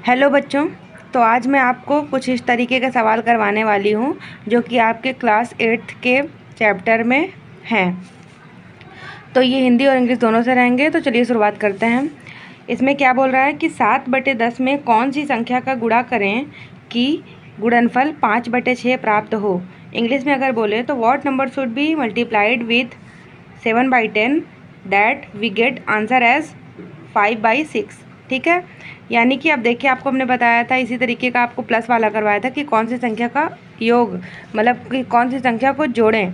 Hello बच्चों। तो आज मैं आपको कुछ इस तरीके का सवाल करवाने वाली हूँ जो कि आपके क्लास 8th के चैप्टर में हैं। तो ये हिंदी और इंग्लिश दोनों से रहेंगे। तो चलिए शुरुआत करते हैं। इसमें क्या बोल रहा है कि 7/10 में कौन सी संख्या का गुणा करें कि गुणनफल 5/6 प्राप्त हो। इंग्लिश में अगर बोले तो what number should be multiplied with 7/10 that we get answer as 5/6। ठीक है, यानी कि अब देखिए आपको हमने बताया था इसी तरीके का आपको प्लस वाला करवाया था कि कौन सी संख्या का योग मतलब कि कौन सी संख्या को जोड़ें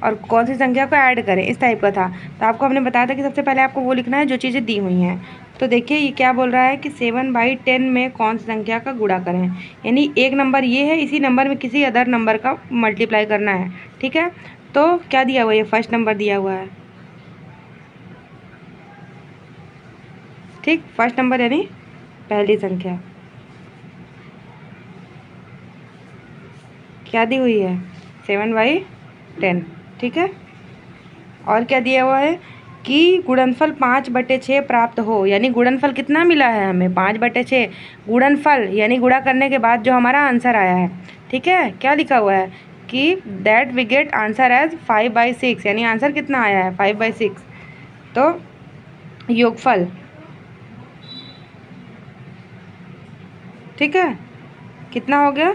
और कौन सी संख्या को ऐड करें, इस टाइप का था। तो आपको हमने बताया था कि सबसे पहले आपको वो लिखना है जो चीज़ें दी हुई हैं। तो देखिए ये क्या बोल रहा है कि 7/10 में कौन सी संख्या का गुणा करें, यानी एक नंबर ये है, इसी नंबर में किसी अदर नंबर का मल्टीप्लाई करना है। ठीक है, तो क्या दिया हुआ है, ये फर्स्ट नंबर दिया हुआ है। ठीक, फर्स्ट नंबर यानी पहली संख्या क्या दी हुई है 7/10। ठीक है, और क्या दिया हुआ है कि गुणनफल 5/6 प्राप्त हो, यानी गुणनफल कितना मिला है हमें 5/6 गुणनफल, यानी गुणा करने के बाद जो हमारा आंसर आया है। ठीक है, क्या लिखा हुआ है कि that we get answer as 5/6, यानी आंसर कितना आया है 5/6। तो योगफल, ठीक है, कितना हो गया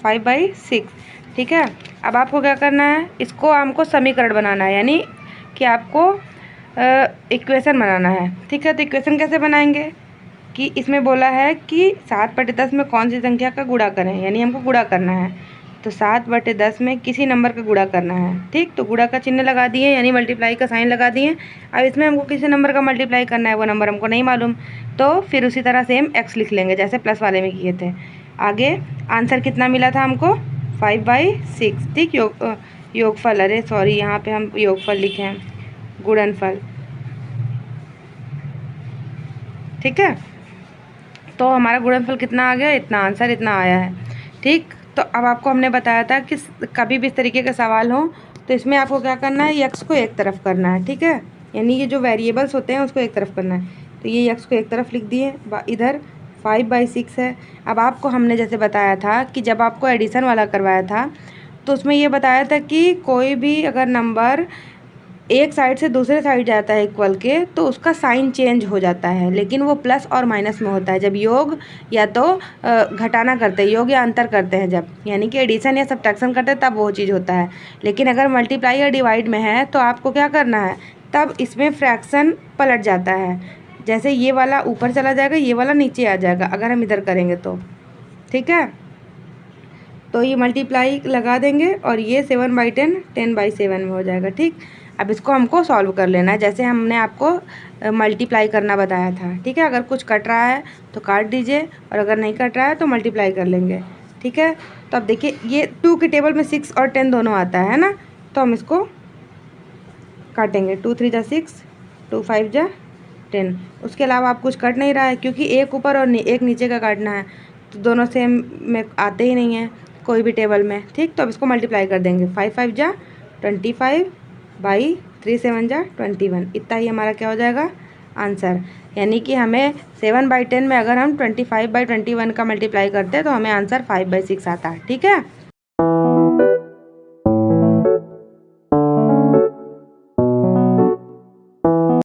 5/6। ठीक है, अब आपको क्या करना है, इसको हमको समीकरण बनाना है, यानी कि आपको इक्वेशन बनाना है। ठीक है, तो इक्वेशन कैसे बनाएंगे कि इसमें बोला है कि 7/10 में कौन सी संख्या का गुणा करें, यानी हमको गुणा करना है। तो 7/10 में किसी नंबर का गुणा करना है। ठीक, तो गुणा का चिन्ह लगा दिए, यानी मल्टीप्लाई का साइन लगा दिए। अब इसमें हमको किसी नंबर का मल्टीप्लाई करना है, वो नंबर हमको नहीं मालूम, तो फिर उसी तरह सेम एक्स लिख लेंगे जैसे प्लस वाले में किए थे। आगे आंसर कितना मिला था हमको 5/6। ठीक, योगफल, अरे सॉरी यहाँ पे हम योगफल लिखे हैं, गुणनफल। ठीक है, तो हमारा गुणनफल कितना आ गया, इतना, आंसर इतना आया है। ठीक, तो अब आपको हमने बताया था कि कभी भी इस तरीके का सवाल हो तो इसमें आपको क्या करना है, यक्स को एक तरफ करना है। ठीक है, यानी ये जो वेरिएबल्स होते हैं उसको एक तरफ करना है। तो ये यक्स को एक तरफ लिख दिए, इधर 5/6 है। अब आपको हमने जैसे बताया था कि जब आपको एडिशन वाला करवाया था तो उसमें ये बताया था कि कोई भी अगर नंबर एक साइड से दूसरे साइड जाता है इक्वल के तो उसका साइन चेंज हो जाता है, लेकिन वो प्लस और माइनस में होता है जब योग या तो घटाना करते हैं, योग या अंतर करते हैं जब, यानी कि एडिशन या सब्ट्रैक्शन करते हैं तब वो चीज़ होता है। लेकिन अगर मल्टीप्लाई या डिवाइड में है तो आपको क्या करना है, तब इसमें फ्रैक्शन पलट जाता है, जैसे ये वाला ऊपर चला जाएगा, ये वाला नीचे आ जाएगा अगर हम इधर करेंगे तो। ठीक है, तो ये मल्टीप्लाई लगा देंगे और ये 7/10 10/7 में हो जाएगा। ठीक, अब इसको हमको सॉल्व कर लेना है जैसे हमने आपको मल्टीप्लाई करना बताया था। ठीक है, अगर कुछ कट रहा है तो काट दीजिए और अगर नहीं कट रहा है तो मल्टीप्लाई कर लेंगे। ठीक है, तो अब देखिए ये 2 के टेबल में 6 और 10 दोनों आता है ना, तो हम इसको काटेंगे। 2 3 जा 6, 2 5 जा 10। उसके अलावा आप कुछ कट नहीं रहा है क्योंकि एक ऊपर और एक नीचे का काटना है, तो दोनों सेम में आते ही नहीं हैं कोई भी टेबल में। ठीक, तो अब इसको मल्टीप्लाई कर देंगे। 5 5 जा 25/3 7 जा 21, इतना ही हमारा क्या हो जाएगा आंसर। यानी कि हमें 7/10 में अगर हम 25/21 का मल्टीप्लाई करते हैं तो हमें आंसर 5/6 आता है। ठीक है।